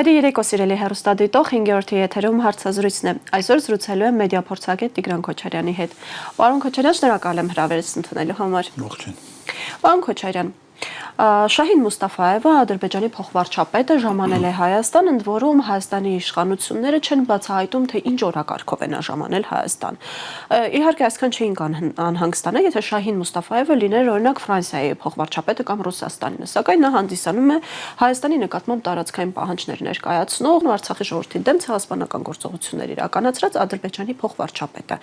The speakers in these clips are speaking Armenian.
Բարի երեկո սիրելի հեռուստադիտող 5-րդ եթերում հարցազրույցն է։ Այսօր զրուցելու եմ մեդիա փորձագետ Տիգրան Քոչարյանի հետ։ Պարոն Քոչարյան, շնորհակալ եմ հրավերս ընդունելու համար։ Ողջույն։ Պարոն Քոչարյան, Շահին Մուստաֆայևը, Ադրբեջանի փոխվարչապետը, ժամանել է Հայաստան, ընդ որում Հայաստանի իշխանությունները չեն բացահայտում, թե ինչ օրակարգով են ժամանել Հայաստան։ Իհարկե, այսքան չէին անհանգստանա, եթե Շահին Մուստաֆայևը լիներ օրինակ Ֆրանսիայի փոխվարչապետը կամ Ռուսաստանինը, սակայն նա հանդիսանում է Հայաստանի նկատմամբ տարածքային պահանջներ ներկայացնող ու Արցախի ժողովրդի դեմ ցեղասպանական գործողություններ իրականացրած Ադրբեջանի փոխվարչապետը։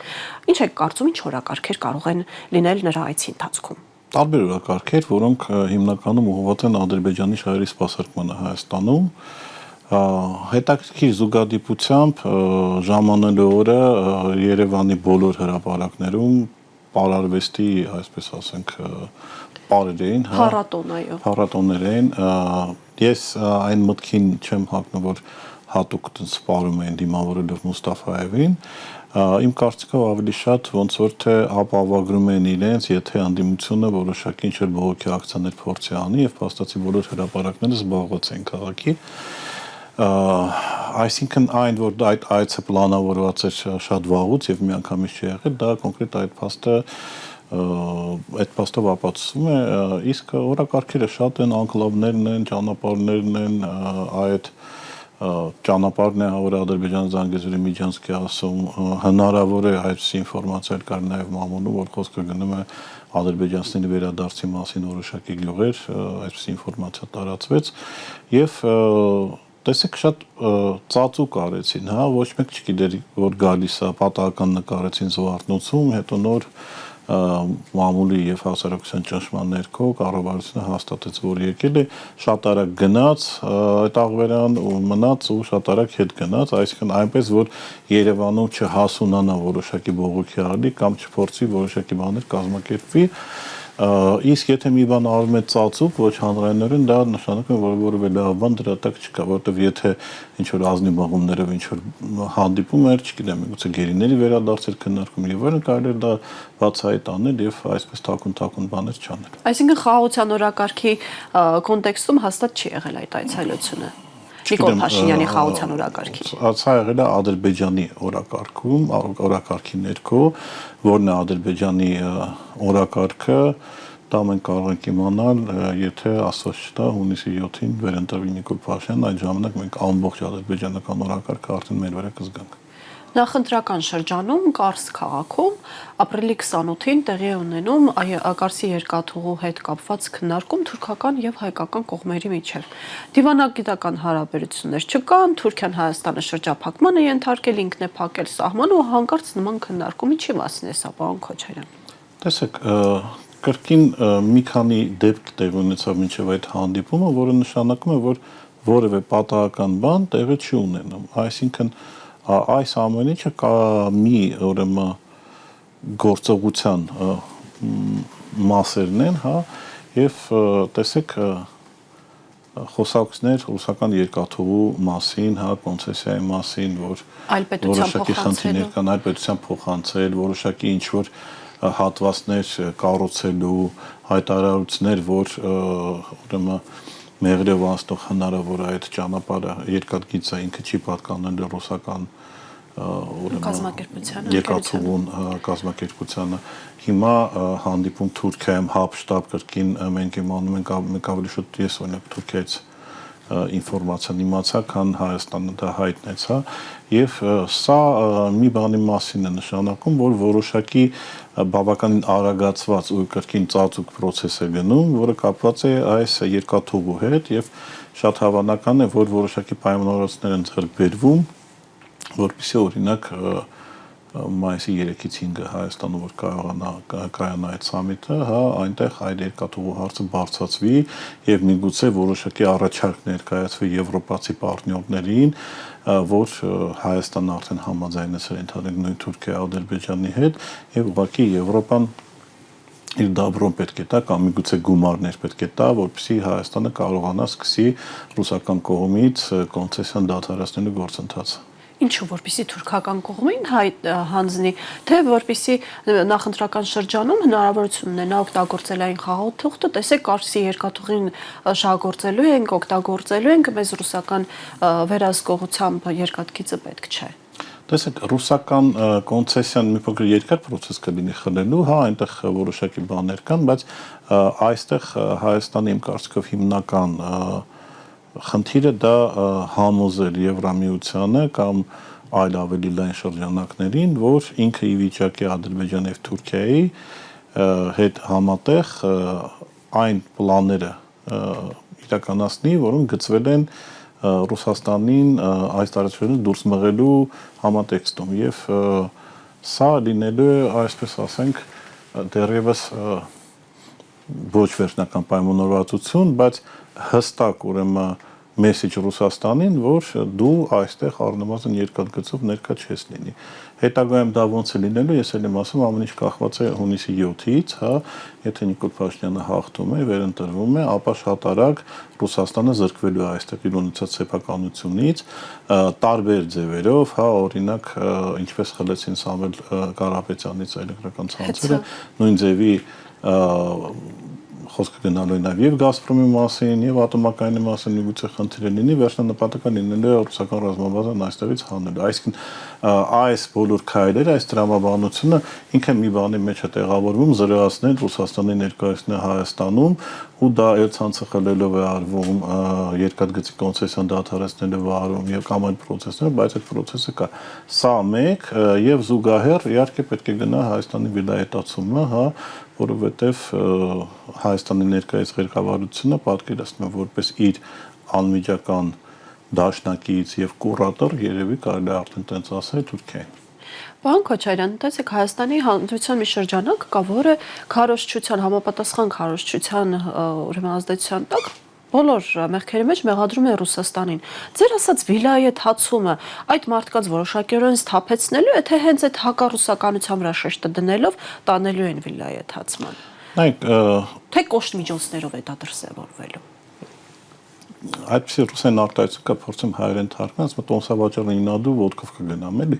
Ինչ եք կարծում, ինչ օրակարգեր կարող են լինել նրա այցի ընթացքում։ Տարբեր օրակարգեր, որոնք հիմնականում ուղղված են Ադրբեջանի շահերի սպասարկմանը Հայաստանում, հետաքրքիր զուգադիպությամբ ժամանելու օրը Երևանի բոլոր հրապարակներում պարարվեստի, այսպես ասենք, պարեր էին, փառատոներ էին։ Ես այն մտքին չեմ հակնում, որ հատուկ սպառում էին դիմավորելով Մուստաֆայևին, իմ կարծիքով ավելի շատ ոնց որ թե ապավագրում են իրենց, եթե անդիմությունը որոշակի ինչ-որ բողոքի ակցիաներ փորձի անի եւ փաստացի բոլոր հրապարակները զբաղված են քաղաքի։ Այսինքն այն, որ այդ այցը պլանավորված էր շատ վաղուց եւ միանգամից չի եղել, դա կոնկրետ այդ փաստով ապացուցում է, իսկ օրակարգերը շատ են, անկլավներն են, ճանապարհներն են, այդ ճանապարհն է, որ Ադրբեջանը Զանգեզուրի Միջանցքի ասում, հնարավոր է այսպիսի ինֆորմացիա կար նաև մամուլում, որ խոսքը գնում է ադրբեջանցիների վերադարձի մասին որոշակի գյուղեր, այսպիսի ինֆորմացիա տարածվեց եւ տեսեք շատ ծածուկ արեցին, հա, ոչ մեկ չգիտեր, որ գալիս է, պատահական նկարեցին Զվարթնոցում, հետո նոր մամուլի եւ հասարակության ճնշման ներքո կառավարությունը հաստատեց, որ եկել է, շատ արագ գնաց այդ աղվերան ու մնաց ու շատ արագ հետ գնաց, այսինքն այնպես որ Երևանում չհասունանա որոշակի բողոքի ալի կամ չփորձի որոշակի բաներ կազմակերպվի, իսկ եթե մի բան արվում է ծածուկ, ոչ հանրայինորեն, դա նշանակում է, որ որևէ լավ բան դրա տակ չկա, որովհետեւ եթե ինչ որ ազնիվ մղումներով ինչ որ հանդիպում էր, չգիտեմ, միգուցե գերիների վերադարձեր քննարկում եւ այլն, կարելի է դա բացահայտ անել եւ այսպես թաքուն բաներ չանել։ Այսինքն խաղաղության օրակարգի կոնտեքստում հաստատ չի եղել այդ այցելությունը։ Նիկոլ Փաշինյանի խաղաղության օրակարգի։ Սա եղել է Ադրբեջանի օրակարգում, օրակարգի ներքո, որն է Ադրբեջանի օրակարգը, դա մենք կարող ենք իմանալ, եթե ասած չտա հունիսի 7-ին վերընտրվի Նիկոլ Փաշինյանն, այդ ժամանակ մենք ամբողջ ադրբեջանական օրակարգը արդեն մեր վրա կզգանք։ Նախընտրական շրջանում Կարս քաղաքում ապրիլի 28-ին տեղի է ունենում Կարսի երկաթուղու հետ կապված քննարկում թուրքական եւ հայկական կողմերի միջև։ Դիվանագիտական հարաբերություններ չկան, Թուրքիան Հայաստանը շրջափակման է ենթարկել, ինքն է փակել սահմանը ու հանկարծ նման քննարկումի չի մասն է սա, պարոն Քոչարյան։ Տեսեք, կրկին մի քանի դեպք տեղի ունեցավ մինչև այդ հանդիպումը, որը նշանակում է, որ որևէ պատահական բան տեղի չի ունենում, այսինքն այս ամեն ինչը մի ուրեմն գործողության մասերն են, հա, եւ տեսեք խոսակցներ ռուսական երկաթուղու մասին, հա, կոնցեսիայի մասին, որ որոշակի խնդիրներ կան, այլ պետության փոխանցել, որոշակի ինչ որ հատվածներ կառուցելու հայտարարություններ, որ ուրեմն մեղրով անցնող հնարավոր է այդ ճանապարհը երկաթգիծը ինքը չի պատկանել ռուսական երկաթուղուն կազմակերպությանը։ Հիմա հանդիպում Թուրքիայում հապշտաբ կրկին մենք իմանում ենք ավելի շուտ ես օրինակ Թուրքիայից ինֆորմացիան իմացա, քան Հայաստանը դա հայտնեց, հա, եւ սա մի բանի մասին է նշանակում, որ որոշակի բավականին արագացված ու կրկին ծածուկ process է գնում, որը կապված է այս երկաթուղու հետ եւ շատ հավանական է, որ որոշակի պայմանավորվածներ են ձեռք բերվում, որպեսզի օրինակ մայիսի 3-ից 5-ը Հայաստանում որ կայանա այդ սամիթը, հա, այնտեղ այդ երկաթուղու հարցը բարձրացվի եւ միգուցե որոշակի առաջարկ ներկայացվի եվրոպացի պարտներներին, որ Հայաստանը արդեն համաձայնեցել է ընդհանրեն նույն Թուրքիայի, Ադրբեջանի հետ եւ ուղղակի Եվրոպան իր դաբրոն պետք է տա կամ միգուցե գումարներ պետք է տա, որպեսզի Հայաստանը կարողանա սկսի ռուսական կողմից կոնցեսիան դադարեցնելու գործընթացը։ Ինչու որպեսի թուրքական կողմին հանձնի, թե որպեսի նախընտրական շրջանում հնարավորություն ունենա օգտագործել այն խաղաղթուղթը, տեսեք Կարսի երկաթուղին շահագործելու ենք, օգտագործելու ենք, մեզ ռուսական վերահսկողությամբ երկաթգիծը պետք չէ։ Տեսեք, ռուսական կոնցեսիան մի փոքր երկար process կլինի խլելու, հա, այնտեղ որոշակի բաներ կան, բայց այստեղ Հայաստանի իմ կարծիքով հիմնական խնդիրը դա համոզել Եվրամիությանը կամ այլ ավելի լայն շրջանակներին, որ ինքը ի վիճակի Ադրբեջանի եւ Թուրքիայի հետ համատեղ այն պլանները իրականացնի, որոնք գծվել են Ռուսաստանին այս տարածքներից դուրս մղելու համատեքստում եւ սա լինելու է, այսպես ասենք, դեռևս ոչ վերջնական պայմանավորվածություն, բայց հստակ ուրեմն մեսեջ Ռուսաստանին, որ դու այստեղ առնվազն երկաթգծով ներկա չես լինի։ Հետագայում դա ոնց է լինելու, ես էլ եմ ասում, ամեն ինչ կախված է հունիսի 7-ից, հա, եթե Նիկոլ Փաշինյանը հաղթում է, վերընտրվում է, ապա շատ արագ Ռուսաստանը զրկվելու է այստեղ իր ունեցած սեփականությունից, տարբեր ձևերով, հա, օրինակ, ինչպես խլեցին Սամվել Կարապետյանից էլեկտրական ցանցերը, նույն ձևի խոսքը գնալու է նաև եւ Գազպրոմի մասին, եւ ատոմակայանի մասին միգուցե խնդիրը լինի, վերջնանպատակը լինելու է ռուսական ռազմաբազան այստեղից հանելու։ Այսինքն այս բոլոր քայլերը, այս տրամաբանությունը ինքը մի բանի մեջ է տեղավորվում, զրոյացնել Ռուսաստանի ներկայությունը Հայաստանում, ու դա այլ ցանցը խլելով է արվում, երկաթգծի կոնցեսիան դադարեցնելով է արվում եւ կամ այլ process-ներ, բայց այդ process-ը կա։ Սա մեկ եւ զուգահեռ իհարկե պետք է գնա Հայաստանի վիլայետացումը, հա, որովհետև Հայաստանի ներկայիս ղեկավարությունը պատկերացնում է որպես իր անմիջական դաշնակից եւ կուրատոր, երևի կարելի է արդեն տենց ասել Թուրքիային։ Պարոն Քոչարյան, տեսեք, Հայաստանի Հանրապետության մի շրջանակ կա, որը քարոզչության, համապատասխան քարոզչության ուրեմն ազդեցության տակ բոլոր մեղքերի մեջ մեղադրում է Ռուսաստանին։ Ձեր ասած վիլայեթացումը այդ մարդկանց որոշակիորեն սթափեցնելու է, թե հենց այդ հակառուսականության վրա շեշտը դնելով տանելու են վիլայեթացման։ Նայեք, թե կոշտ միջոցներով է դա դրսևորվելու։ Այդպիսի ռուսեն արտահայտություն կա, փորձեմ հայերեն թարգմանել, ասում տոմսավաճառը ինադու ոդկով կգնամ, էլի։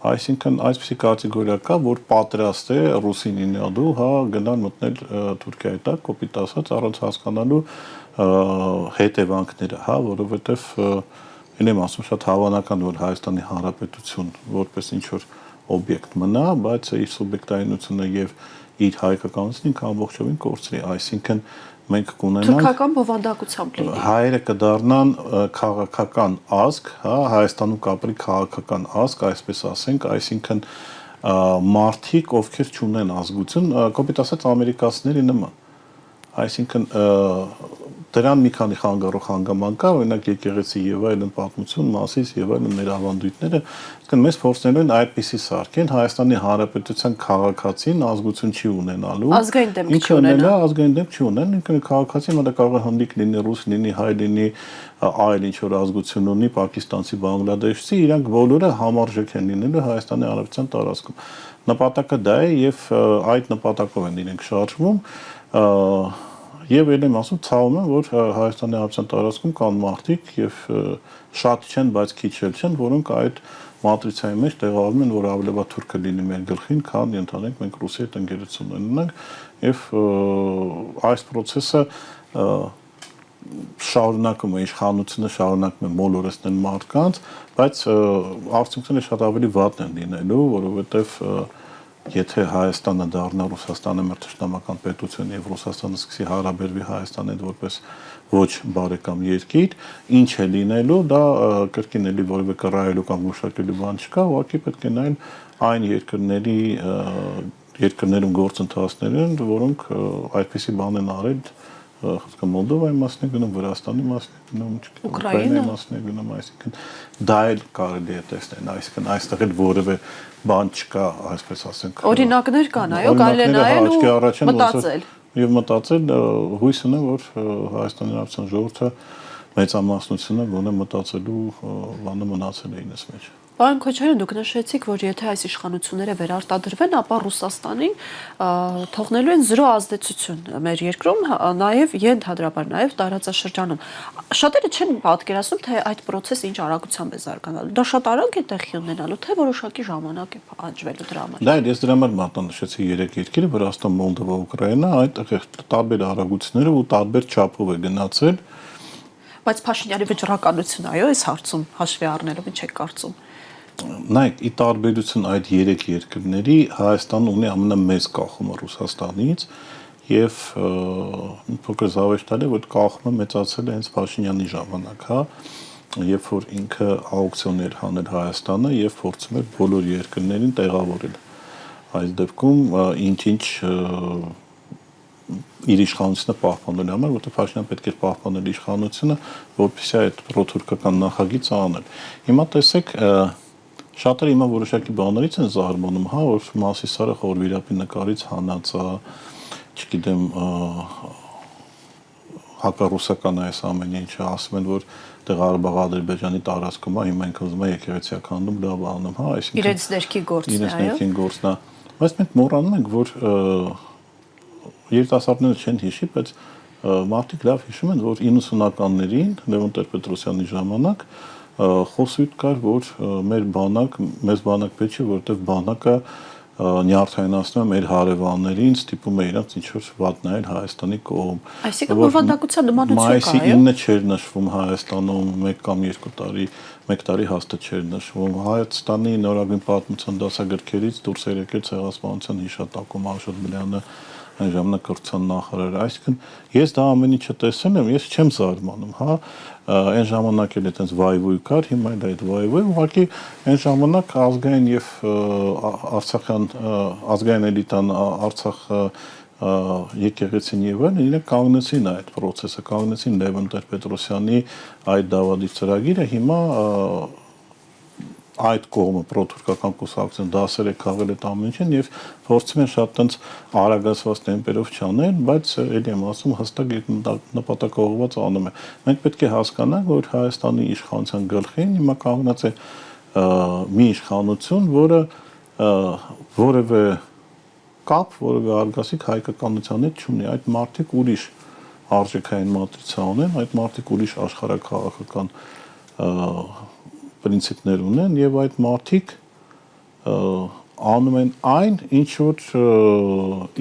Այսինքն այսպիսի կատեգորիա կա, որ պատրաստ է ռուսին ինադու, հա, գնալ մտնել Թուրքիայի տակ, կոպիտ ասած, առանց հասկանալու հետևանքները, հա, որովհետև én եմ ասում շատ հավանական, որ Հայաստանի Հանրապետություն որպես ինչ որ օբյեկտ մնա, բայց իր սուբյեկտայինությունը եւ իր հայկականությունն ինքը ամբողջովին կորցրի, այսինքն մենք կունենանք թուրքական բովանդակությամբ լինի։ Հայերը կդառնան քաղաքական ազգ, հա, Հայաստանում կապրի քաղաքական ազգ, այսպես ասենք, այսինքն մարդիկ, ովքեր չունեն ազգություն, կոպիտ ասած ամերիկացիների նման։ Այսինքն դրան մի քանի խանգարող հանգամանք կա, օրինակ եկեղեցի եւ այլն պատմություն մասից եւ այլն մեր ավանդույթները, այսինքն մեզ փորձնելու են այդպիսի սարքեն Հայաստանի Հանրապետության քաղաքացին ազգություն չի ունենալու։ Ազգային դեմք չի ունենա։ Ազգային դեմք չի ունեն, ինքն քաղաքացին դա կարող է հնդիկ լինի, ռուս լինի, հայ լինի, այլ ինչ որ ազգություն ունի, պակիստանցի, բանգլադեշցի, իրանք բոլորը համարժեք են լինելու Հայաստանի Հանրապետության տարածքում։ Նպատակը դա է եւ այդ նպատակով են իրենք շարժվում։ Եվ ել եմ ասում, ցավում եմ, որ Հայաստանի Հանրապետության տարածքում կան մարդիկ եւ շատ չեն, բայց քիչ էլ չեն, որոնք այդ մատրիցայի մեջ տեղավորվում են, որ ավելի լավ թուրքը լինի մեր գլխին, քան ընդհանրենք մենք Ռուսիայի հետ ընկերություն ունենանք եւ այս process-ը շարունակում է, իշխանությունը շարունակում է մոլորեցնել մարդկանց, բայց արդյունքները շատ ավելի վատն են լինելու, որովհետեւ Եթե Հայաստանը դառնա Ռուսաստանը մեր թշնամական պետություն եւ Ռուսաստանը սկսի հարաբերվի Հայաստանի հետ որպես ոչ բարեկամ երկիր, ինչ է լինելու, դա կրկին էլի որևէ կռայելու կամ գուշակելու բան չկա, ուղղակի պետք է նայել այն երկրներում գործընթացներին, որոնք այդպիսի բան են արել, խոսքը Մոլդովայի մասն է գնում, Վրաստանի մասն է գնում, Ուկրաինայի մասն է գնում, այսինքն դա էլ կարելի է տեսնել, այսինքն այստեղ էլ որևէ բան չկա, այսպես ասենք։ Օրինակներ կան, այո, կարելի է նայել ու մտածել։ Եվ մտածել, հույս ունեմ, որ Հայաստանի Հանրապետության ժողովուրդը մեծամասնությունը գոնե մտածելու բանը մնացել է ինձ մեջ։ Պարոն Քոչարյան, դուք նշեցիք, որ եթե այս իշխանությունները վերարտադրվեն, ապա Ռուսաստանին թողնելու են 0 ազդեցություն մեր երկրում, նաև ենթադրաբար նաև տարածաշրջանում։ Շատերը չեն պատկերացնում, թե այդ process-ը ինչ արագությամբ է զարգանալու։ Դա շատ արագ է տեղի ունենալու, թե որոշակի ժամանակ է փոխանցվելու դրա համար։ Դա ես դրա համար մատնանշեցի 3 երկիրը՝ Վրաստան, Մոլդովա, Ուկրաինա, այդտեղ տարբեր արագություններով ու տարբեր չափով է գնացել։ Բայց Փաշինյանի վճռականությունը, այո, այս հարցում հաշվի առնելով ինչ եք կարծում։ Նայեք, ի տարբերություն այդ 3 երկրների, Հայաստանը ունի ամենամեծ կախումը Ռուսաստանից եւ փոքր զավեշտալ է, որ կախումը մեծացել է հենց Փաշինյանի ժամանակ, հա, երբ որ ինքը աուկցիոն էր հանել Հայաստանը եւ փորձում էր բոլոր երկրներին տեղավորել։ Այս դեպքում ինչ-ինչ իր իշխանությունը պահպանելու համար, որտեղ Փաշինյանը պետք է պահպանել իշխանությունը, որպեսզի այդ պրոթուրքական նախագիծը անել։ Հիմա տեսեք, շատերը հիմա որոշակի բաներից են զարմանում, հա, որ Մասիսարը խորվիրապի նկարից հանած է, չգիտեմ, հակառուսական այս ամեն ինչը, ասում են, որ Ղարաբաղ-Ադրբեջանի տարածքում է, հիմա ինքը ուզում է եկեղեցիակ հանդում, լավ անում, հա, այսինքն Իրենց ներքի գործն է, իրենց ներքին գործն է։ Բայց մենք մոռանում ենք, որ երիտասարդները չեն հիշի, բայց մարդիկ լավ հիշում են, որ 90-ականներին Լևոն Տեր-Պետրոսյանի ժամանակ խոսույթ կար, որ մեզ բանակ պետք չէ, որովհետև բանակը նյարդայնացնում է մեր հարևաններին, ստիպում է իրանց ինչ-որ վատ նայել Հայաստանի կողմ։ Այսինքն բովանդակության նմանություն կա, Մայիսի 9-ը չէր նշվում Հայաստանում 1 կամ 2 տարի, 1 տարի հաստատ չէր նշվում։ Հայաստանի նորագույն պատմության դասագրքերից դուրս էր եկել ցեղասպանության հիշատակում Աշոտ այն ժամանակ կրթության նախարարը, այսինքն ես դա ամեն ինչը տեսել եմ, ես չեմ զարմանում, հա, այն ժամանակ էլ այդպես վայվույթ կար, հիմա էլ այդ վայվույթ, ուղղակի այն ժամանակ ազգային եւ արցախյան ազգային էլիտան Արցախ եկեղեցին եւ այլն իրենք կանգնեցին այդ process-ը, կանգնեցին Լևոն Տեր-Պետրոսյանի այդ դավադի ծրագիրը, հիմա այդ կողմը պրոթուրքական կուսակցություն դասեր է քաղել այդ ամեն ինչին եւ փորձում են շատ տենց արագացված տեմպերով չանել, բայց ելի եմ ասում հստակ նպատակաուղղված անում է։ Մենք պետք է հասկանանք, որ Հայաստանի իշխանության գլխին հիմա կանգնած է մի իշխանություն, որը որևէ կապ, որևէ արգասիկ հայկականության հետ չունի։ Այդ մարդիկ ուրիշ արժեքային մատրիցա ունեն, այդ մարդիկ ուրիշ աշխարհաքաղաքական պրինցիպներ ունեն եւ այդ մարդիկ անում են այն, ինչ որ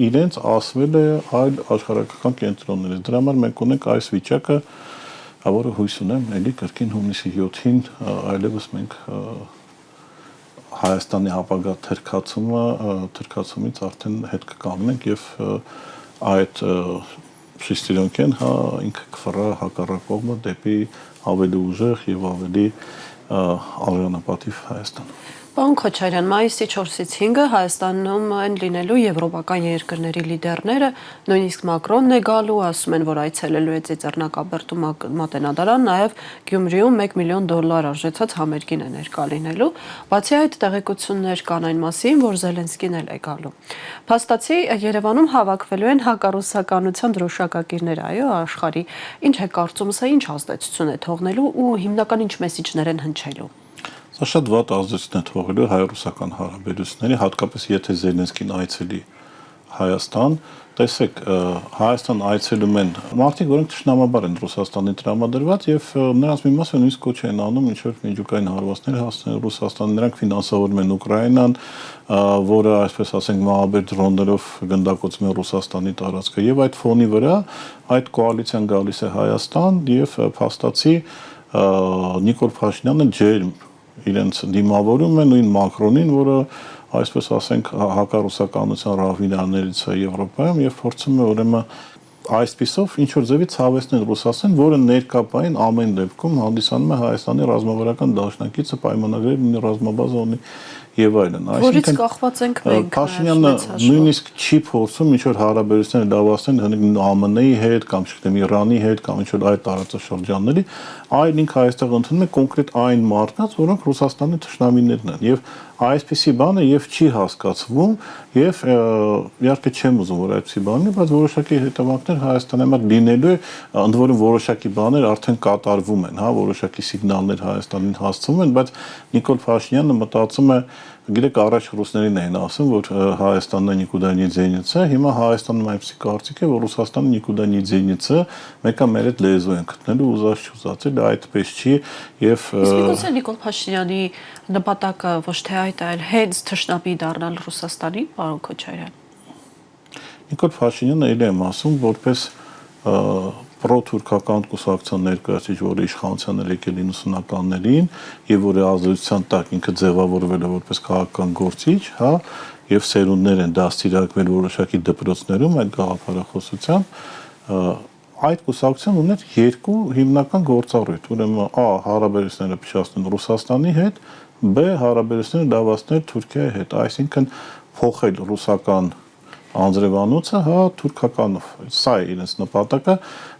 իրենց ասվել է այլ աշխարհական կենտրոններից։ Դրա համար մենք ունենք այս վիճակը, որը հույս ունեմ, էլի կրկին հունիսի 7-ին այլևս մենք Հայաստանի ապագա թրքացումից արդեն հետ կկանգնենք եւ այդ շիստիրոնքեն, հա, ինքը կֆռա հակառակ կողմը դեպի ավելի ուժեղ եւ ավելի արժանապատիվ Հայաստան։ Պարոն Քոչարյան, մայիսի 4-ից 5-ը Հայաստանում են լինելու եվրոպական երկրների լիդերները, նույնիսկ Մակրոնն է գալու, ասում են, որ այցելելու է Ծիծեռնակաբերդու մատենադարան, նաև Գյումրիում $1 միլիոն արժեցած համերգին է ներկա լինելու։ Բացի այդ, տեղեկություններ կան այն մասին, որ Զելենսկին էլ է գալու։ Փաստացի Երևանում հավաքվելու են հակառուսականության դրոշակակիրներ, այո, աշխարհի։ Ինչ է կարծում, սա ինչ ազդեցություն է թողնելու ու հիմնական ինչ մեսիջներ են հնչելու։ Սա շատ վատ ազդեցություն է թողելու հայ-ռուսական հարաբերությունների, հատկապես եթե Զելենսկին այցելի Հայաստան, տեսեք, Հայաստան այցելում են մարդիկ, որոնք թշնամաբար են Ռուսաստանի տրամադրված եւ նրանց մի մասը նույնիսկ կոչ են անում ինչ-որ միջուկային հարվածներ հասնել Ռուսաստան, նրանք ֆինանսավորում են Ուկրաինան, որը, այսպես ասենք, մահաբեր դրոններով գնդակոծում է Ռուսաստանի տարածքը եւ այդ ֆոնի վրա այդ կոալիցիան գալիս է Հայաստան եւ փաստացի Նիկոլ Փաշինյանը ջերմ իրենց դիմավորում է նույն Մակրոնին, որը այսպես ասենք հակառուսականության ռավիրաններից է Եվրոպայում եւ փորձում է ուրեմն այսպիսով ինչ որ ձևի ցավեցնել Ռուսաստան, որը ներկապային ամեն դեպքում հանդիսանում է Հայաստանի ռազմավարական դաշնակիցը, պայմանագրեր ունի, ռազմաբազա ունի եւ այլն։ Որից կախված ենք մենք։ Փաշինյանը նույնիսկ չի փորձում ինչ-որ հարաբերություններ լավացնել հենց ԱՄՆ-ի հետ կամ չգիտեմ Իրանի հետ կամ ինչ-որ այլ տարածաշրջանների, այլ ինքը այստեղ ընդունում է կոնկրետ այն մարդկանց, որոնք Ռուսաստանի թշնամիներն են եւ այսպիսի բանը եւ չի հասկացվում եւ իհարկե չեմ ուզում որ այսպիսի բան լինի, բայց որոշակի հետևանքներ Հայաստանի համար լինելու է, ընդ որում որոշակի բաներ արդեն կատարվում են, հա, որոշակի սիգնալներ Հայաստանին հասցվում են, բայց Նիկոլ Փաշինյանը մտածում է, գիտեք, առաջ ռուսներին էին ասում, որ Հայաստանն никуда не денется, հիմա Հայաստանում այնպիսի կարծիք է, որ Ռուսաստանը никуда не денется, մեկը մեր այդ լեզու են գտնելու ուզած չուզած, էլ այդպես չի եւ Իսկ միգուցե Նիկոլ Փաշինյանի նպատակը ոչ թե այդ այլ հենց թշնամի դառնալ Ռուսաստանի, պարոն Քոչարյան։ Նիկոլ Փաշինյանը ել եմ ասում, որպես պրո-թուրքական կուսակցության ներկայացուցիչ, որը իշխանության էր եկել 90-ականներին եւ որի ազդեցության տակ ինքը ձևավորվել է որպես քաղաքական գործիչ, հա, եւ սերունդներ են դաստիարակվել որոշակի դպրոցներում այդ գաղափարախոսությամբ, այդ կուսակցության ուներ երկու հիմնական գործառույթ, ուրեմն A հարաբերությունները փչացնել Ռուսաստանի հետ, B հարաբերությունները լավացնել Թուրքիայի հետ, այսինքն փոխել ռուսական անձրևանոցը, հա, թուրքականով։ Սա է իրենց նպատակը,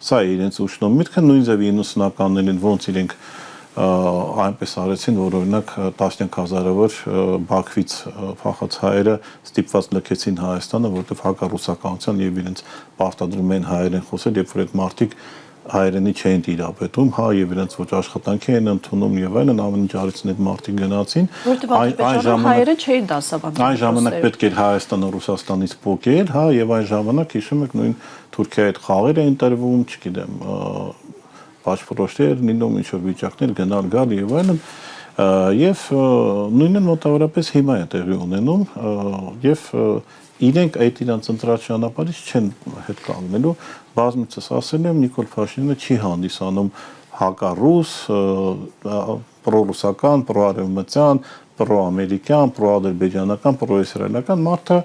սա է իրենց ուշնով միտքը, նույն ձև 90-ականներին ոնց իրենք այնպես արեցին, որ օրինակ տասնյակ հազարավոր Բաքվից փախած հայերը ստիպված լքեցին Հայաստանը, որովհետև հակառուսականության եւ իրենց պարտադրում են հայերեն խոսել, երբ որ այդ մարդիկ հայերենի չէին տիրապետում, հա, եւ իրենց ոչ աշխատանքի են ընդունում եւ այլն, ամեն ինչ արեցին այդ մարդիկ գնացին։ Որտեղ հայերը չէին դասավանդում։ Այն ժամանակ պետք էր Հայաստանը Ռուսաստանից փոկել, հա, եւ այն ժամանակ հիշում եք նույն Թուրքիայի հետ խաղեր էին տրվում, չգիտեմ, բաշխորոշեր լինում, ինչ որ վիճակներ գնալ գալ եւ այլն, եւ նույնը մոտավորապես հիմա է տեղի ունենում եւ իրենք այդ իրանց ընտրած ճանապարհից չեն հետ կանգնելու, բազմիցս ասել եմ, Նիկոլ Փաշինյանը չի հանդիսանում հակառուս, պրոռուսական, պրոարևմտյան, պրոամերիկյան, պրոադրբեջանական, պրոիսրայելական մարդը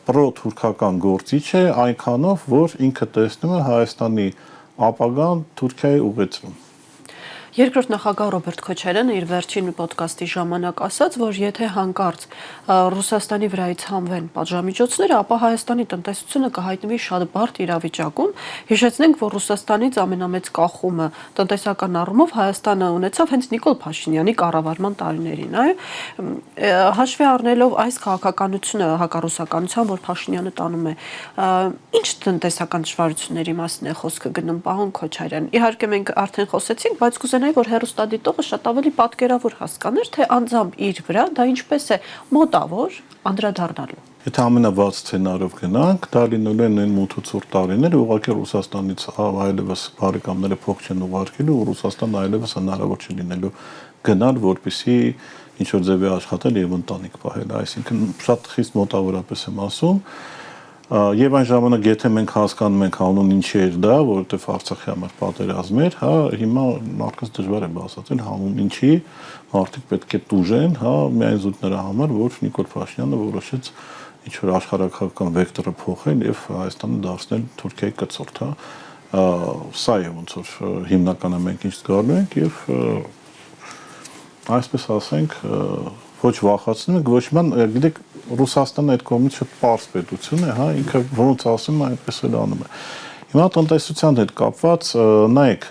պրոթուրքական գործիչ է, այնքանով, որ ինքը տեսնում է Հայաստանի ապագան Թուրքիայի ուղղեցում։ Երկրորդ նախագահ Ռոբերտ Քոչարյանը իր վերջին ոդկասթի ժամանակ ասաց, որ եթե հանկարծ Ռուսաստանի վրայից հանվեն պատժամիջոցները, ապա Հայաստանի տնտեսությունը կհայտնվի շատ բարդ իրավիճակում։ Հիշեցնենք, որ Ռուսաստանից ամենամեծ կախումը տնտեսական առումով Հայաստանը ունեցավ հենց Նիկոլ Փաշինյանի կառավարման տարիներին, այո։ Հաշվի առնելով այս քաղաքականությունը հակառուսականության, որ Փաշինյանը տանում է, ինչ տնտեսական դժվարությունների մասին է խոսքը գնում, պարոն Քոչարյան։ Իհարկե մենք արդեն խոսեցինք, բայց կուզենայի, որ հեռուստադիտողը շատ ավելի պատկերավոր հասկանար, թե անձամբ իր վրա դա ինչպես է մոտավոր անդրադառնալու։ Եթե ամենավատ սցենարով գնանք, դա լինելու է նույն մութ-ցուրտ տարիներ, ուղղակի Ռուսաստանից այլևս բարեկամները փող չեն ուղարկելու, ու Ռուսաստան այլևս հնարավոր չի լինելու գնալ, որպեսզի ինչ-որ ձևի աշխատել եւ ընտանիք պահել, այսինքն շատ խիստ մոտավորապես եմ ասում։ Եվ այն ժամանակ, եթե մենք հասկանում ենք հանուն ինչի էր դա, որովհետև Արցախի համար պատերազմ էր, հա, հիմա մարդկանց դժվար է բացատրել հանուն ինչի մարդիկ պետք է տուժեն, հա, միայն զուտ նրա համար, որ Նիկոլ Փաշինյանը որոշեց ինչ-որ աշխարհակական վեկտորը փոխել եւ Հայաստանը դարձնել Թուրքիայի կցորդ, հա։ Սա է ոնց որ հիմնականը մենք ինչ զգալու ենք եւ այսպես ասենք ոչ վախացնում եք, ոչ ման, գիտեք, Ռուսաստանը այդ կողմից շատ պարզ պետություն է, հա, ինքը ոնց ասում է, այնպես էլ անում է։ Հիմա տնտեսության հետ կապված, նայեք,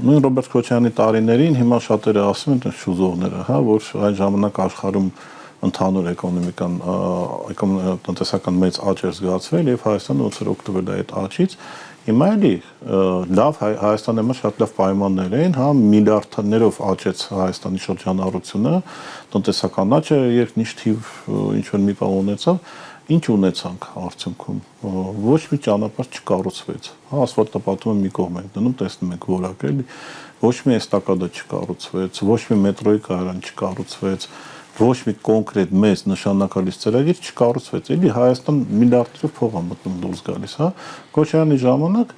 նույն Ռոբերտ Քոչարյանի տարիներին հիմա շատերը ասում են շուզողները, հա, որ այն ժամանակ աշխարհում ընդհանուր տնտեսական մեծ աճ էր զգացվել եւ Հայաստանը ոնց էր օգտվել այդ աճից։ Հիմա էլի լավ Հայաստանի համար շատ լավ պայմաններ են, հա, միլիարդներով աճեց Հայաստանի շրջանառությունը, տնտեսական աճը երկնիշ թիվ ինչ որ մի բան ունեցավ, ինչ ունեցանք արդյունքում։ Ոչ մի ճանապարհ չկառուցվեց։ Հա, ասֆալտապատումը մի կողմ ենք դնում, տեսնում ենք որակ էլի, ոչ մի էստակադա չկառուցվեց, ոչ մի մետրոյի կայարան չկառուցվեց, ոչ մի կոնկրետ մեծ նշանակալից ծրագիր չկառուցվեց։ Էլի Հայաստան միլիարդերով փող է մտնում դուրս գալիս, հա։ Քոչարյանի ժամանակ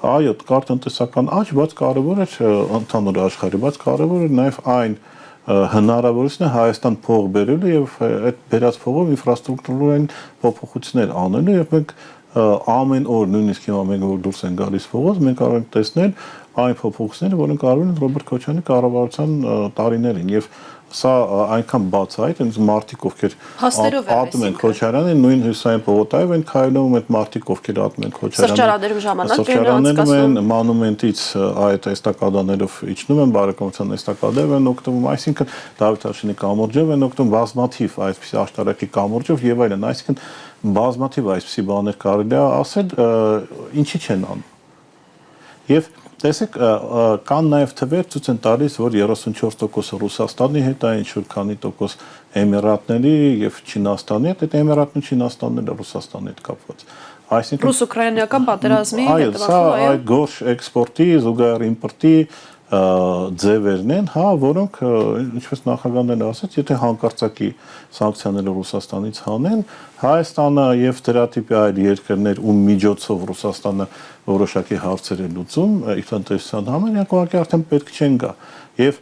այո, կար տնտեսական աճ, բայց կարևոր էր ընդհանուր աշխարհի, բայց կարևոր էր նաև այն հնարավորությունը Հայաստան փող բերելու եւ այդ բերած փողով ինֆրաստրուկտուրային փոփոխություններ անելու եւ մենք ամեն օր նույնիսկ հիմա մենք որ դուրս են գալիս փողոց, մենք կարող ենք տեսնել այն փոփոխությունները, որոնք արվել են Ռոբերտ Քոչարյանի կառավարության տարիներին եւ Սա այնքան բացահայտ, այնց մարդիկ ովքեր Հաստերով է, ատում են Քոչարյանին, նույն հյուսային պողոտայով են քայլում այդ մարդիկ ովքեր ատում են Քոչարյանին։ Սրճարաններում ժամանակ են Սրճարաններում են անցկացնում։ մանումենտից այդ էստակադաներով իջնում են, բարեկամության էստակադով են օգտվում, այսինքն Դավիթ Հաշինի կամուրջով են օգտվում, բազմաթիվ այսպիսի աշտարակի կամուրջով եւ այլն, այսինքն բազմաթիվ այսպիսի բաներ կարելի է ասել, ինչի չեն անում։ Եվ տեսեք, կան նաև թվեր ցույց են տալիս, որ 34% Ռուսաստանի հետ է, ինչ որ քանի տոկոս Էմիրատների եւ Չինաստանի հետ, այդ Էմիրատն ու Չինաստանն էլ Ռուսաստանի հետ կապված։ Այսինքն ռուս-ուկրաինական պատերազմի հետևանքով այդ գորշ էքսպորտի, զուգահեռ իմպորտի ձևերն են, հա, որոնք ինչպես նախագահն էլ ասաց, եթե հանկարծակի սանկցիաները Ռուսաստանից հանեն, Հայաստանը եւ դրա տիպի այլ երկրներ ու միջոցով Ռուսաստանը որոշակի հարցեր է լուծում, իր տնտեսության համար, իրանք ուղղակի արդեն պետք չեն գա։ Եվ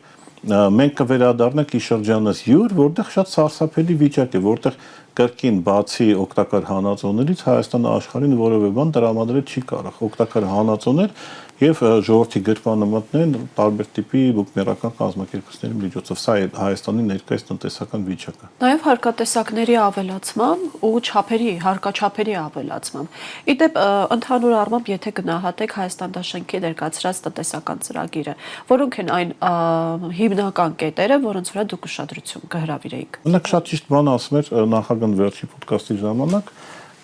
մենք կվերադառնանք ի շրջանս յուր, որտեղ շատ սարսափելի վիճակ է, որտեղ կրկին բացի օգտակար հանածոներից Հայաստանը աշխարհին որևէ բան տրամադրել չի կարող։ Օգտակար հանածոներ եւ ժողովրդի գրպանը մտնեն տարբեր տիպի բուկմերական կազմակերպությունների միջոցով։ Սա է Հայաստանի ներկայիս տնտեսական վիճակը։ Նաև հարկատեսակների ավելացմամբ ու հարկաչափերի ավելացմամբ։ Իդեպ ընդհանուր առմամբ, եթե գնահատեք Հայաստան դաշնքի ներկայացրած տնտեսական ծրագիրը, որոնք են այն հիմնական կետերը, որոնց վրա դուք ուշադրություն կհրավիրեիք։ Օրինակ շատ ճիշտ բան ասում էր նախագահն վերջի ոդկասթի ժամանակ,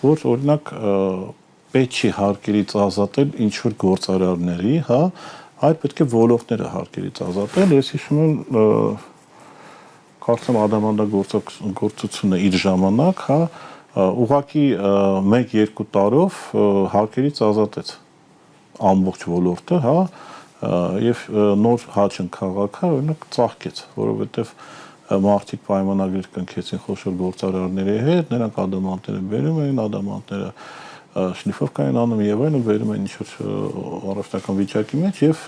որ օրինակ պետք չի հարկերից ազատել ինչ որ գործարարների, հա, այդ պետք է ոլորտները հարկերից ազատել։ Ես հիշում եմ կարծեմ ադամանդագործությունը իր ժամանակ, հա, ուղղակի 1-2 տարով հարկերից ազատեց ամբողջ ոլորտը, հա, եւ նոր Հաչն քաղաքը օրինակ ծաղկեց, որովհետեւ մարդիկ պայմանագրեր կնքեցին խոշոր գործարարների հետ, նրանք ադամանդները բերում էին, ադամանդները շլիֆովկա են անում եւ այլն, բերում են ինչ-որ առողջական վիճակի մեջ եւ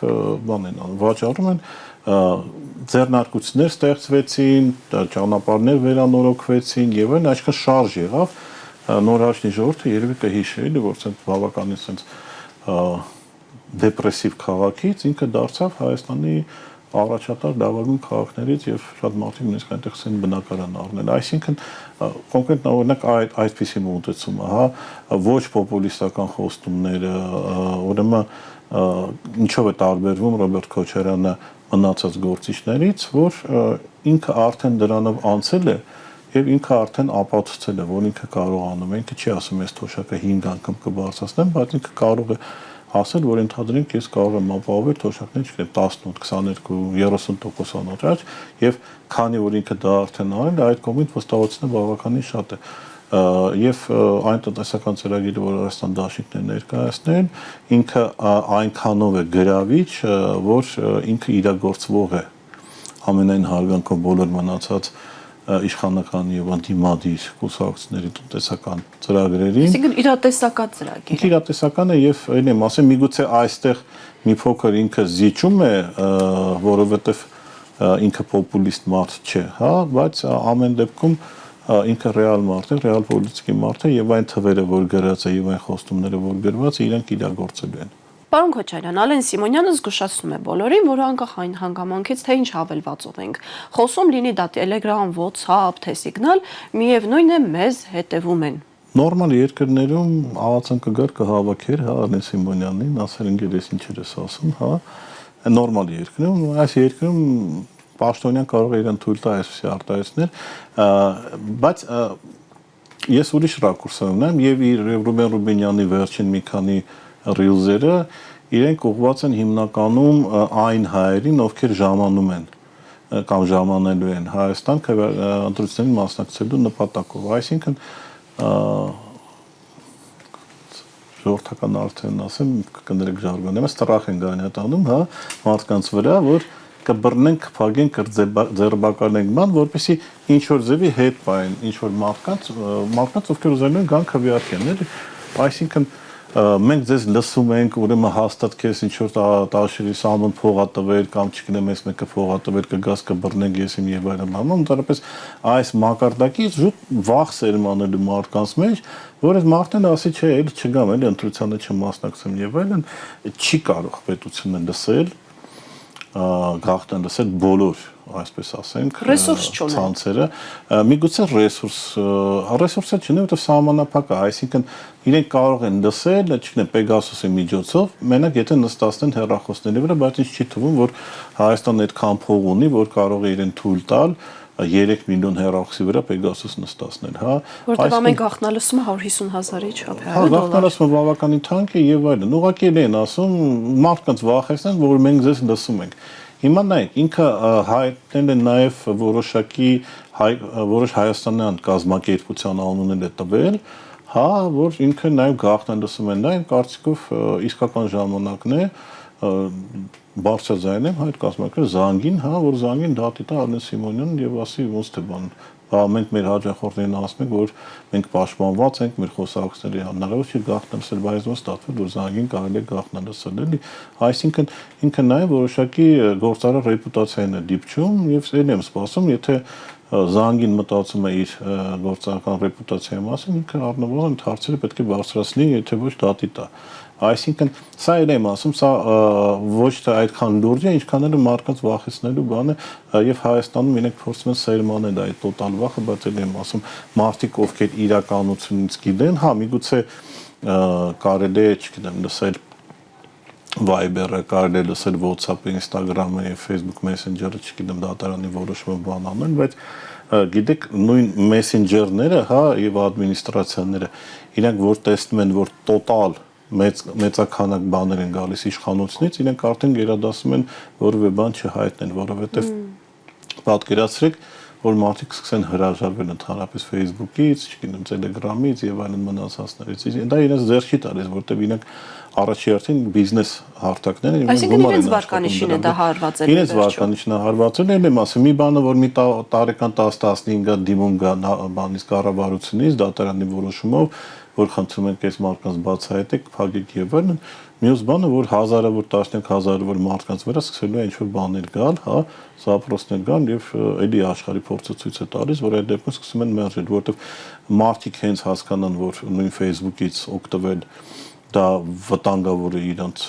բան են անում, վաճառում են, ձեռնարկություններ ստեղծվեցին, ճանապարհներ վերանորոգվեցին եւ այլն, այսինքն շարժ եղավ, նոր Հաշնի ժողովուրդը երևի կհիշի, որ ցենց բավականին ցենց դեպրեսիվ քաղաքից ինքը դարձավ Հայաստանի առաջատար լավագույն քաղաքներից եւ շատ մարդիկ նույնիսկ այնտեղ ցեն բնակարան առնել։ Այսինքն կոնկրետ օրինակ այդպիսի մոտեցումը, հա, ոչ պոպուլիստական խոստումները, ուրեմն ինչով է տարբերվում Ռոբերտ Քոչարյանը մնացած գործիչներից, որ ինքը արդեն դրանով անցել է եւ ինքը արդեն ապացուցել է, որ ինքը կարող անում է, ինքը չի ասում ես թոշակը 5 անգամ կբարձրացնեմ, բայց ինքը կարող է ասել, որ ընդհանրենք ես կարող եմ ապահովել թոշակներ, չգիտեմ, 18, 22, 30% անոճ եւ քանի որ ինքը դա արդեն արել է, այդ կողմից վստահությունն բավականին շատ է։ Եվ այն տնտեսական ծրագիրը, որ Հայաստան դաշինքն է ներկայացնել, ինքը այնքանով է գրավիչ, որ ինքը իրագործվող է ամենայն հարգանքով բոլոր մնացած իշխանական եւ անտիմադիր կուսակցությունների տնտեսական ծրագրերին։ Այսինքն իրատեսական ծրագիր։ Իրատեսական է եւ այն եմ ասեմ, միգուցե այստեղ մի փոքր ինքը զիջում է, որովհետեւ ինքը պոպուլիստ մարդ չէ, հա, բայց ամեն դեպքում ինքը ռեալ մարդ է, ռեալ պոլիտիկի մարդ է եւ այն թվերը, որ գրած է եւ այն խոստումները, որ գրված է, իրենք իրագործելու են։ Պարոն Քոչարյան, Ալեն Սիմոնյանը զգուշացնում է բոլորին, որ անկախ այն հանգամանքից, թե ինչ հավելվածով ենք խոսում, լինի դա Telegram, WhatsApp, թե Signal, միևնույն է մեզ հետևում են։ Նորմալ երկրներում աղացան կգար կհավաքեր, հա, Ալեն Սիմոնյանին, ասել ինքերես ինչեր ես ասում, հա, նորմալ երկրում, այս երկրում պաշտոնյան կարող է իրեն թույլ տա այսպիսի արտահայտություններ, բայց ես ուրիշ ռակուրս ունեմ եւ Ռուբեն Ռուբինյանի վերջին մի քանի ռիլզերը իրենք ուղղված են հիմնականում այն հայերին, ովքեր ժամանում են կամ ժամանելու են Հայաստան ընտրություններին մասնակցելու նպատակով, այսինքն ժողովրդական արդեն ասեմ, կներեք ժարգոնը, ստրախ են գանյատանում, հա, մարդկանց վրա, որ կբռնենք, կփակենք, կձերբակալենք բան, որպեսզի ինչ որ ձևի հետ պային, ինչ որ մարդկանց ովքեր ուզելու են գան քվեարկեն, էլի, այսինքն մենք ձեզ լսում ենք, ուրեմն հաստատ քեզ ինչ որ տաշերի սամուն փողա տվել կամ չգիտեմ ես մեկը փողա տվել կգաս կբռնենք ես իմ եւ այլն բան, ընդհանրապես այս մակարդակից ժուտ վախ սերմանելու մարդկանց մեջ, որ այս մարդն ասի չէ, էլ չգամ, էլ ընտրությանը չմասնակցեմ եւ այլն, չի կարող պետությունը լսել, գաղտնի լսել բոլոր այսպես ասենք, ռեսուրս չունեն։ Ցանցերը, միգուցե ռեսուրսը չունեն, որովհետև սահմանափակ է, այսինքն իրենք կարող են լսել, չգիտեմ, Pegasus-ի միջոցով, մենակ եթե նստածեն հեռախոսների վրա, բայց ինձ չի թվում, որ Հայաստանը այդքան փող ունի, որ կարող է իրեն թույլ տալ 3 միլիոն հեռախոսի վրա Pegasus նստածնել, հա։ Որտեղ ամեն գաղտնալսումը 150,000-ի չափ է, հա, գաղտնալսումը բավականին թանկ է եւ այլն։ Ուղղակի են ասում, մարդկանց վախեցնեն, որ մենք ձեզ լսում ենք։ Հիմա նայեք, ինքը հայտնել է նաեւ որոշ հայաստանյան կազմակերպության անուններ է տվել, հա, որ ինքը նաեւ գաղտնալսում են, դա իմ կարծիքով իսկական ժամանակն է բարձրաձայնեմ հայտ կազմակերպել Զանգին, հա, որ Զանգին դատի տա Արմեն Սիմոնյանն եւ ասի ոնց թե բան։ Մենք մեր հաջախորդներին ասում ենք, որ մենք պաշտպանված ենք, մեր խոսակցների հնարավոր չի գաղտնալսել, բայց ոնց ստացվել, որ Զանգին կարելի է գաղտնալսել, էլի։ Այսինքն ինքը նաեւ որոշակի գործարար ռեպուտացիան է դիպչում եւ ելն եմ սպասում, եթե Զանգին մտածում է իր գործարարական ռեպուտացիայի մասին, ինքը առնվազն հարցերը պետք է բարձրացնի, եթե ոչ դատի տա։ Այսինքն սա էլ եմ ասում, սա ոչ թե այդքան լուրջ է, ինչքան էլ մարդկանց վախեցնելու բան է եւ Հայաստանում իրենք փորձում են սերմանել այդ տոտալ վախը, բայց էլ եմ ասում, մարդիկ ովքեր իրականությունից գիտեն, հա, միգուցե կարելի է, չգիտեմ, լսել Viber-ը, կարելի է լսել WhatsApp-ը, Instagram-ը եւ Facebook Messenger-ը, չգիտեմ, դատարանի որոշումը բան անել, բայց գիտեք, նույն Messenger-ները, հա, եւ ադմինիստրացիաները, իրենք որ տեսնում են, որ տոտալ մեծականակ բաներ են գալիս իշխանությունից, իրենք արդեն գերադասում են որևէ բան չհայտնել, որովհետև պատկերացրեք, որ մարդիկ սկսեն հրաժարվել ընդհանրապես Facebook-ից, չգիտեմ, Telegram-ից եւ այլն մնացածներից։ Դա իրենց ձեռք չի տալիս, որովհետև իրենք առաջի հերթին բիզնես հարթակներ են։ Այսինքն իրենց վարկանիշին է դա հարվածել։ Իրենց վարկանիշն է հարվածել, ելեմ ասեմ, մի բանը, որ մի տարեկան 10-15 դիմում գա բանից կառավարությունից, դատարանի որոշումով, որ խնդրում ենք այս մարդկանց բացահայտեք, փակեք եւ այլն, մյուս բանը, որ հազարավոր, տասնյակ հազարավոր մարդկանց վրա սկսելու է ինչ-որ բաներ գալ, հա, սապրոսներ գան եւ էլի աշխարհի փորձը ցույց է տալիս, որ այդ դեպքում սկսում են մերժել, որովհետեւ մարդիկ հենց հասկանան, որ նույն Facebook-ից օգտվել դա վտանգավոր է իրանց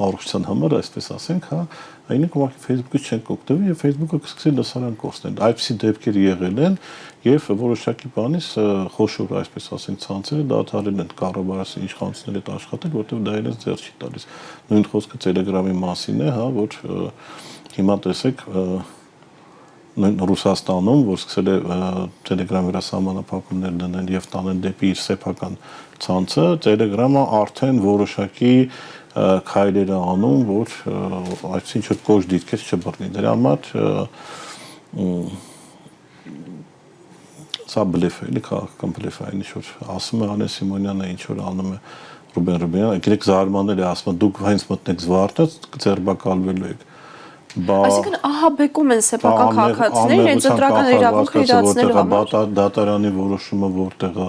առողջության համար, այսպես ասենք, հա, այնինք ուղղակի Facebook-ից չեն օգտվել եւ Facebook-ը կսկսի լսարան կորցնել։ Այդպիսի դեպքեր եղել են եւ որոշակի բանից խոշոր, այսպես ասենք, ցանցերը դադարել են կառավարության իշխանությունների հետ աշխատել, որտեղ դա իրենց ձեռք չի տալիս։ Նույն խոսքը Telegram-ի մասին է, հա, որ հիմա տեսեք նույն Ռուսաստանում, որ սկսել է Telegram-ի վրա սահմանափակումներ դնել եւ տանել դեպի իր սեփական ցանցը, Telegram-ը արդեն որոշակի քայլեր է անում, որ այսինչ կոչ դիտքից չբռնի։ Դրա համար սա բլեֆ է, քաղաքական բլեֆ է, ինչ որ ասում է Արմեն Սիմոնյանը, ինչ որ անում է Ռուբեն Ռուբենյանը, եկեք զարմանել է, ասում է դուք հենց մտնեք զվարթը, ձերբակալվելու եք։ Այսինքն ահաբեկում են սեփական քաղաքացիներին, իրենց ընտրական իրավունքը իրացնելու համար։ Դատարանի որոշումը որտեղ է,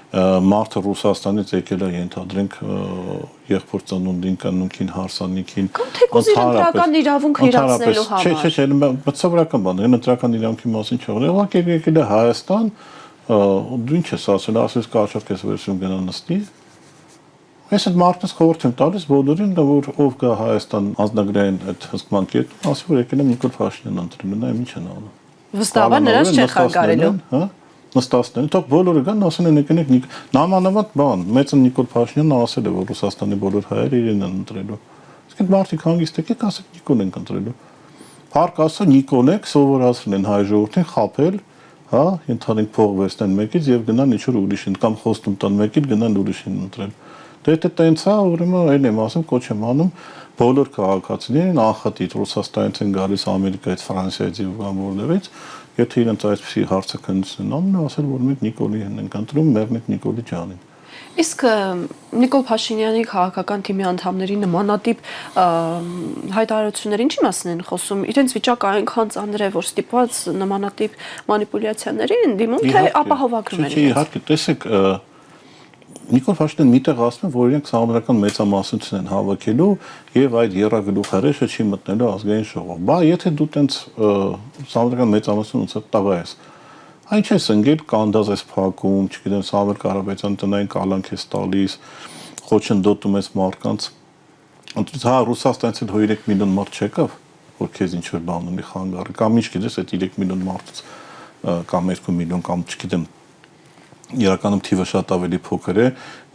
մարդը Ռուսաստանից եկել է, ենթադրենք, եղբոր ծնունդին, կնունքին, հարսանիքին, կամ թեկուզ իր ընտրական իրավունքը իրացնելու համար։ Չէ, բացավրական բան է, ընտրական իրավունքի մասին չողնել, ուղղակի եկել է Հայաստան, դու ինչ ես ասել, ասես կաչակ ես վերցնում գնա նստի։ Ես այդ մարդկանց խորհուրդ եմ տալիս բոլորին, որ ով կա Հայաստան անձնագրային այդ հսկման կետում, ասում որ եկել եմ Նիկոլ Փաշինյանն ընտրելու, նա ինչ են անում։ Վստահաբար նրանց չեն խանգարելու։ Հա, նստածներ, թող բոլորը գան, ասեն են եկել եք նամանավանդ բան, մեծը Նիկոլ Փաշինյանն ասել է, որ Ռուսաստանի բոլոր հայերը իրեն են ընտրելու։ Իսկ այդ մարդիկ հանգիստ եկեք, ասեք Նիկոլ են ընտրելու։ Փառք ասա Նիկոլ եք, սովորացրել են հայ ժողովրդին խաբել, հա, ընդհանրենք փող վերցնեն մեկից եւ գնան ինչ-որ ուրիշին կամ խոստում տան մեկին գնան ուրիշին ընտրել։ Դե տենց է, ուրեմն այլ եմ ասում, կոչ եմ անում բոլոր քաղաքացիներին անխտիր Ռուսաստանից են գալիս, Ամերիկայից, Ֆրանսիայից եւ որտեղից, եթե իրենց այսպիսի հարցակնություն անում, ասել որ մենք Նիկոլի ենք ընտրում, մերնեք Նիկոլի ջանին։ Իսկ Նիկոլ Փաշինյանի քաղաքական թիմի անդամների նմանատիպ հայտարարություններ ինչի մասին են խոսում, իրենց վիճակը այնքան ծանր է, որ ստիպված նմանատիպ մանիպուլյացիաների են դիմում, թե ապահովագրում են։ Չէ, իհարկե, տեսեք, Նիկոլ Փաշինյանը միտեղ ասում է, որ իրենք համանրական մեծամասնություն են հավաքելու եւ այդ երրագլուխարեշը չի մտնելու ազգային ժողով։ Բա եթե դու տենց համանրական մեծամասնություն ունեցած տղա ես, այն չես ընկել կանդազ ես փակում, չգիտեմ, Սամվել Կարապետյան տնային կալանք ես տալիս, խոչընդոտում ես մարդկանց։ Հա, Ռուսաստանից էլ 3 միլիոն մարդ չեկավ, որ քեզ ինչ որ բան ունի խանգարի, կամ ինչ գիտես, այդ 3 միլիոն մարդուց կամ 2 միլիոն կամ չգիտեմ, իրականում թիվը շատ ավելի փոքր է,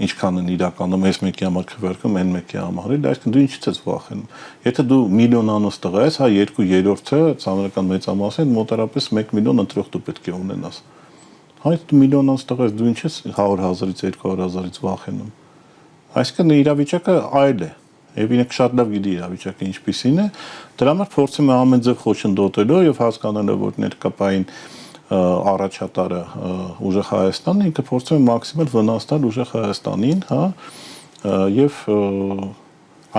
ինչքան են իրականում այս մեկի համար քվեարկում, այն մեկի համար, այսինքն դու ինչից ես վախենում։ Եթե դու միլիոնանոց տղա ես, հա 2/3-ը ցանրական մեծամասն մոտարապես 1 միլիոն ընտրող դու պետք է ունենաս։ Հայ դու միլիոնանոց տղա ես, դու ինչ ես 100,000-ից 200,000-ից վախենում։ Այսինքն իրավիճակը այլ է։ Եվ ինքը շատ լավ գիտի իրավիճակը ինչպիսին է, դրա համար փորձում է ամեն ձև խոչընդոտելու եւ հասկանալով, որ ներկայային առաջատարը ուժեղ Հայաստանն ինքը փորձում է մաքսիմալ վնաս տալ ուժեղ Հայաստանին, հա, եւ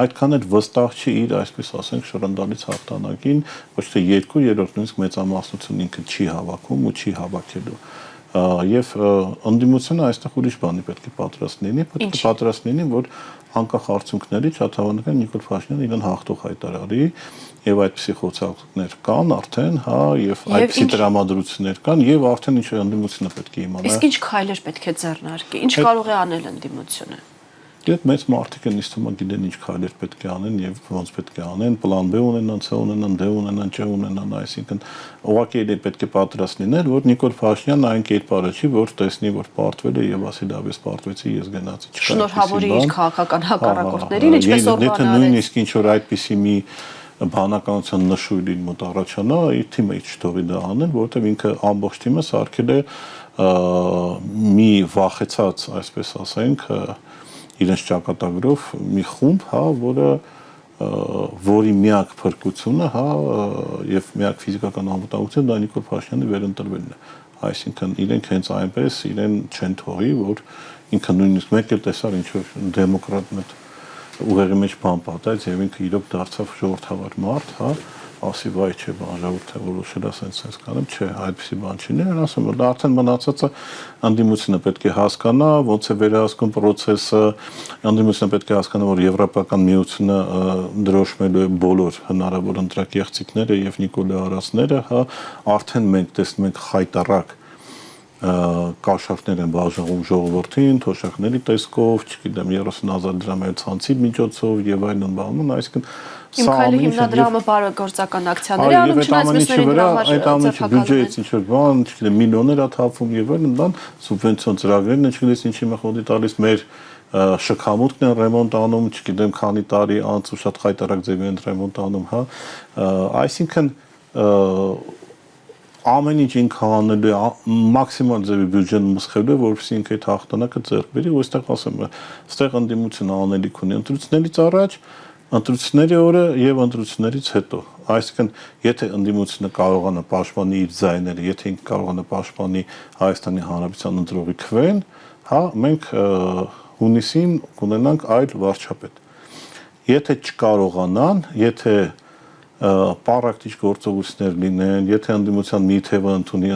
այդքան էլ վստահ չի իր, այսպես ասենք, շռնդալից հաղթանակին, ոչ թե 2/3, նույնիսկ մեծամասնություն ինքը չի հավաքում ու չի հավաքելու։ Եվ ընդդիմությունը այստեղ ուրիշ բանի պետք է պատրաստ լինի, պետք է պատրաստ լինի, որ անկախ արդյունքներից շատ հավանական Նիկոլ Փաշինյանը իրեն հաղթող հայտարարի եւ այդպիսի խոցակներ կան արդեն, հա, եւ այդպիսի տրամադրություններ կան եւ արդեն ինչ ընդդիմությունը պետք է իմանա։ Իսկ ինչ քայլեր պետք է ձեռնարկի, ինչ կարող է անել ընդդիմությունը։ Դե մեծ մարդիկ են իստում գիտեն ինչ քայլեր պետք է անեն եւ ոնց պետք է անեն, պլան B ունենան, C ունենան, D ունենան, Չ ունենան, այսինքն ուղղակի պետք է պատրաստ լինել, որ Նիկոլ Փաշինյանն այն կերպարը չի, որ տեսնի, որ պարտվել է եւ ասի լավ, ես պարտվեցի, ես գնացի, չկա։ Շնորհավորի իր քաղաքական հակառակորդներին, ինչպես Օրբանը արեց։ Նույնիսկ ինչ որ այդպիսի մի բանականության նշույլ իր մոտ առաջանա, իր թիմը չթողի դա անել, որովհետեւ ինքը ամբողջ թիմը սարքել է մի վախեցած, այսպես ասենք, իրենց ճակատագրով մի խումբ, հա, որի միակ փրկությունը, հա, եւ միակ ֆիզիկական անվտանգությունը դա Նիկոլ Փաշինյանի վերընտրվելն է։ Այսինքն իրենք հենց այնպես իրեն չեն թողի, որ ինքը նույնիսկ մեկ էլ տեսար ինչ որ դեմոկրատն է ուղեղի մեջ բան պատած եւ ինքը իրոք դարձավ ժողովրդավար մարդ, հա, ասի վայ չէ, բան ժողովուրդը որոշել է sense կանեմ, չէ, այդպեսի բան չի ներ, ասում որ արդեն մնացածը ընդդիմությունը պետք է հասկանա, ոնց է վերահսկում process-ը, ընդդիմությունը պետք է հասկանա, որ Եվրոպական միությունը դրոշմելու է բոլոր հնարավոր ընտրակեղծիքները եւ Նիկոլի արածները, հա, արդեն մենք տեսնում ենք խայտարակ կաշառքներ են բաժանվում ժողովրդին, թոշակների տեսքով, չգիտեմ 30,000 դրամի ցանցի միջոցով եւ այլն բանում, այսինքն Իմ քայլի հիմնադրամը բարեգործական ակցիաներ է անում, չնայած մյուսներին համար այդ ամենի բյուջեից ինչ որ բան, չգիտեմ միլիոններ է թափվում եւ այլն, բան սուբվենցիոն ծրագրերն են, չգիտես ինչի մխոդի տալիս մեր շքամուտքն են ռեմոնտ անում, չգիտեմ քանի տարի անց ու շատ խայտարակ ձևի են ռեմոնտ անում, հա, այսինքն ամեն ինչ ինքը անելու է մաքսիմալ ձևի բյուջեն մսխելու է, որովհետեւ ինքը այդ հաղթանակը ձեռք բերի, ու այստեղ ասեմ, այստեղ ընդդիմությունը անելիք ունի ընտրություններից առաջ, ընտրությունների օրը եւ ընտրություններից հետո։ Այսինքն, եթե ընդդիմությունը կարողանա պաշտպանի իր ձայները, եթե ինքը կարողանա պաշտպանի Հայաստանի Հանրապետության ընտրողի քվեն, հա, մենք հունիսին կունենանք այլ վարչապետ։ Եթե չկարողանան, եթե պարակտիչ գործողություններ լինեն, եթե ընդդիմության մի թևը ընդունի,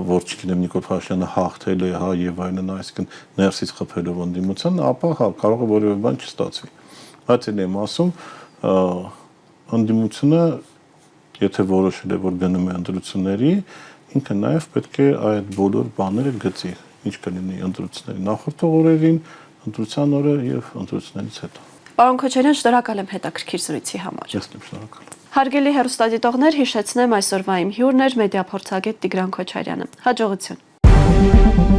որ չգիտեմ Նիկոլ Փաշինյանը հաղթել է, հա, եւ այլն, այսինքն ներսից խփելով ընդդիմության, ապա հա կարող է որևէ բան չստացվի։ Բայց էլ եմ ասում, ընդդիմությունը, եթե որոշել է, որ գնում է ընտրությունների, ինքը նաեւ պետք է այդ բոլոր բաները գծի, ինչ կլինի ընտրությունների նախորդ օրերին, ընտրության օրը եւ ընտրություններից հետո։ Պարոն Քոչարյան, շնորհակալ եմ հետաքրքիր զրույցի համար։ Ես եմ շնորհակալ։ Հարգելի հեռուստադիտողներ, հիշեցնեմ այսօրվա իմ հյուրն էր մեդիափորձագետ Տիգրան Քոչարյանը։ Հաջողություն։